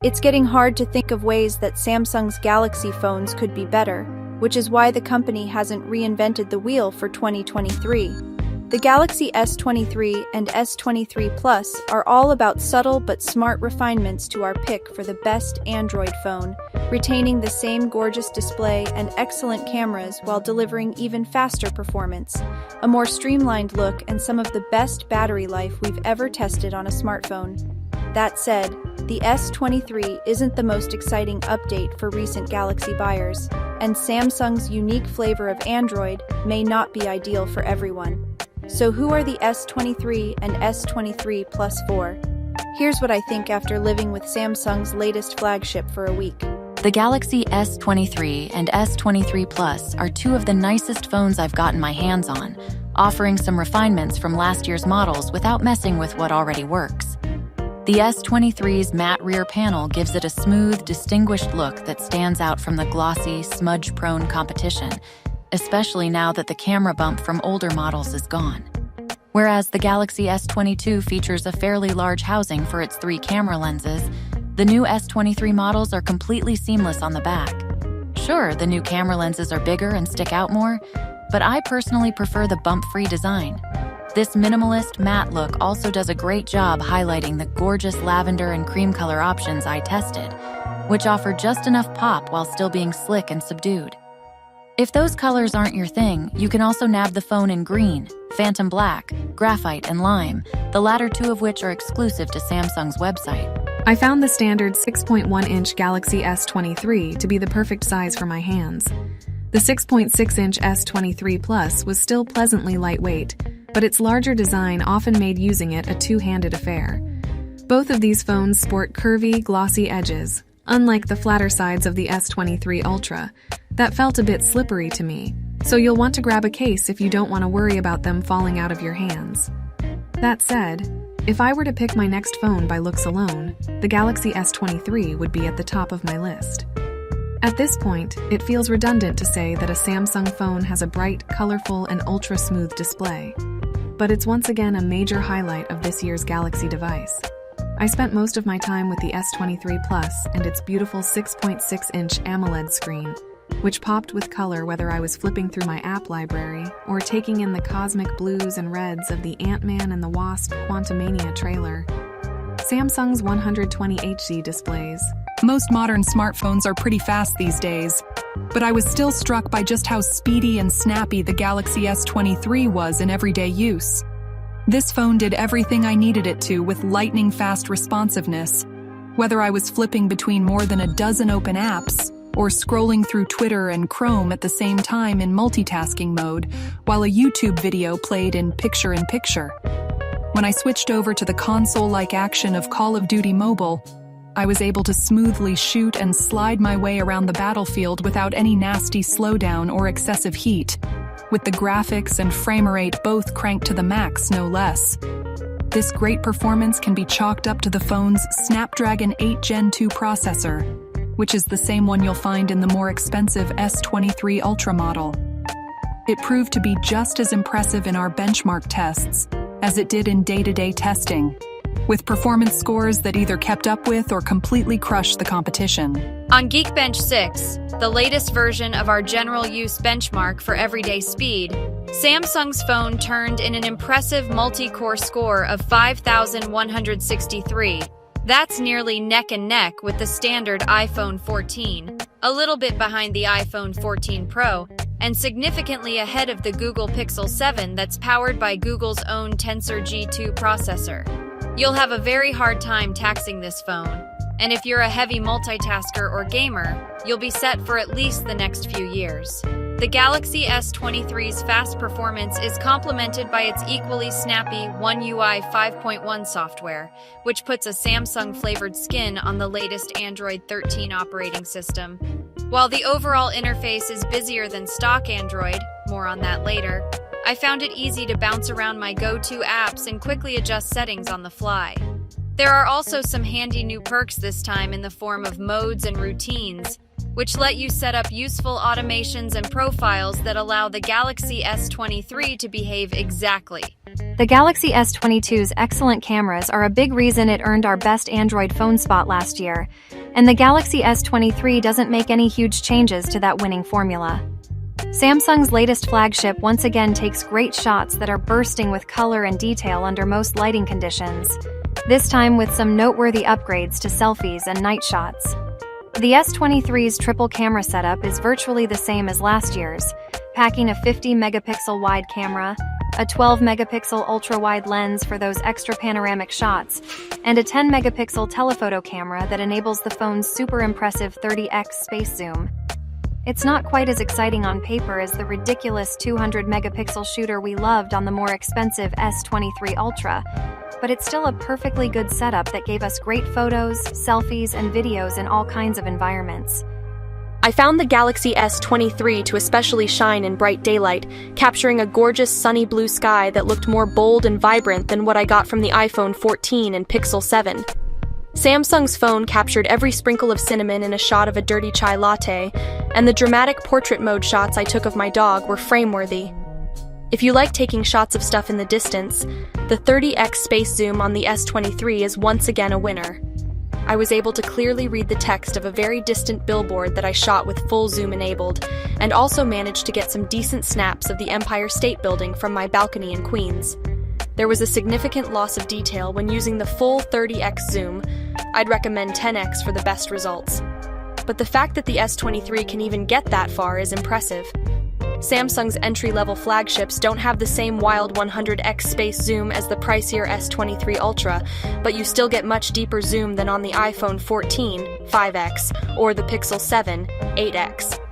It's getting hard to think of ways that Samsung's Galaxy phones could be better, which is why the company hasn't reinvented the wheel for 2023. The Galaxy S23 and S23 Plus are all about subtle but smart refinements to our pick for the best Android phone, retaining the same gorgeous display and excellent cameras while delivering even faster performance, a more streamlined look, and some of the best battery life we've ever tested on a smartphone. That said, the S23 isn't the most exciting update for recent Galaxy buyers, and Samsung's unique flavor of Android may not be ideal for everyone. So who are the S23 and S23 Plus for? Here's what I think after living with Samsung's latest flagship for a week. The Galaxy S23 and S23 Plus are two of the nicest phones I've gotten my hands on, offering some refinements from last year's models without messing with what already works. The S23's matte rear panel gives it a smooth, distinguished look that stands out from the glossy, smudge-prone competition, especially now that the camera bump from older models is gone. Whereas the Galaxy S22 features a fairly large housing for its 3 camera lenses, the new S23 models are completely seamless on the back. Sure, the new camera lenses are bigger and stick out more, but I personally prefer the bump-free design. This minimalist matte look also does a great job highlighting the gorgeous lavender and cream color options I tested, which offer just enough pop while still being slick and subdued. If those colors aren't your thing, you can also nab the phone in green, phantom black, graphite, and lime, the latter 2 of which are exclusive to Samsung's website. I found the standard 6.1-inch Galaxy S23 to be the perfect size for my hands. The 6.6-inch S23 Plus was still pleasantly lightweight, but its larger design often made using it a two-handed affair. Both of these phones sport curvy, glossy edges, unlike the flatter sides of the S23 Ultra. That felt a bit slippery to me, so you'll want to grab a case if you don't want to worry about them falling out of your hands. That said, if I were to pick my next phone by looks alone, the Galaxy S23 would be at the top of my list. At this point, it feels redundant to say that a Samsung phone has a bright, colorful, and ultra-smooth display. But it's once again a major highlight of this year's Galaxy device. I spent most of my time with the S23 Plus and its beautiful 6.6-inch AMOLED screen, which popped with color whether I was flipping through my app library or taking in the cosmic blues and reds of the Ant-Man and the Wasp Quantumania trailer. Samsung's 120Hz displays. Most modern smartphones are pretty fast these days, but I was still struck by just how speedy and snappy the Galaxy S23 was in everyday use. This phone did everything I needed it to with lightning-fast responsiveness, whether I was flipping between more than a dozen open apps or scrolling through Twitter and Chrome at the same time in multitasking mode, while a YouTube video played in picture-in-picture. When I switched over to the console-like action of Call of Duty Mobile, I was able to smoothly shoot and slide my way around the battlefield without any nasty slowdown or excessive heat, with the graphics and frame rate both cranked to the max, no less. This great performance can be chalked up to the phone's Snapdragon 8 Gen 2 processor, which is the same one you'll find in the more expensive S23 Ultra model. It proved to be just as impressive in our benchmark tests as it did in day-to-day testing, with performance scores that either kept up with or completely crushed the competition. On Geekbench 6, the latest version of our general use benchmark for everyday speed, Samsung's phone turned in an impressive multi-core score of 5,163. That's nearly neck and neck with the standard iPhone 14, a little bit behind the iPhone 14 Pro, and significantly ahead of the Google Pixel 7 that's powered by Google's own Tensor G2 processor. You'll have a very hard time taxing this phone, and if you're a heavy multitasker or gamer, you'll be set for at least the next few years. The Galaxy S23's fast performance is complemented by its equally snappy One UI 5.1 software, which puts a Samsung-flavored skin on the latest Android 13 operating system. While the overall interface is busier than stock Android, more on that later, I found it easy to bounce around my go-to apps and quickly adjust settings on the fly. There are also some handy new perks this time in the form of modes and routines, which let you set up useful automations and profiles that allow the Galaxy S23 to behave exactly The Galaxy S22's excellent cameras are a big reason it earned our best Android phone spot last year, and the Galaxy S23 doesn't make any huge changes to that winning formula. Samsung's latest flagship once again takes great shots that are bursting with color and detail under most lighting conditions, this time with some noteworthy upgrades to selfies and night shots. The S23's triple camera setup is virtually the same as last year's, packing a 50-megapixel wide camera, a 12-megapixel ultra-wide lens for those extra panoramic shots, and a 10-megapixel telephoto camera that enables the phone's super impressive 30x space zoom. It's not quite as exciting on paper as the ridiculous 200-megapixel shooter we loved on the more expensive S23 Ultra, but it's still a perfectly good setup that gave us great photos, selfies, and videos in all kinds of environments. I found the Galaxy S23 to especially shine in bright daylight, capturing a gorgeous sunny blue sky that looked more bold and vibrant than what I got from the iPhone 14 and Pixel 7. Samsung's phone captured every sprinkle of cinnamon in a shot of a dirty chai latte, and the dramatic portrait mode shots I took of my dog were frame-worthy. If you like taking shots of stuff in the distance, the 30x space zoom on the S23 is once again a winner. I was able to clearly read the text of a very distant billboard that I shot with full zoom enabled, and also managed to get some decent snaps of the Empire State Building from my balcony in Queens. There was a significant loss of detail when using the full 30x zoom. I'd recommend 10x for the best results. But the fact that the S23 can even get that far is impressive. Samsung's entry-level flagships don't have the same wild 100x space zoom as the pricier S23 Ultra, but you still get much deeper zoom than on the iPhone 14, 5x, or the Pixel 7, 8x.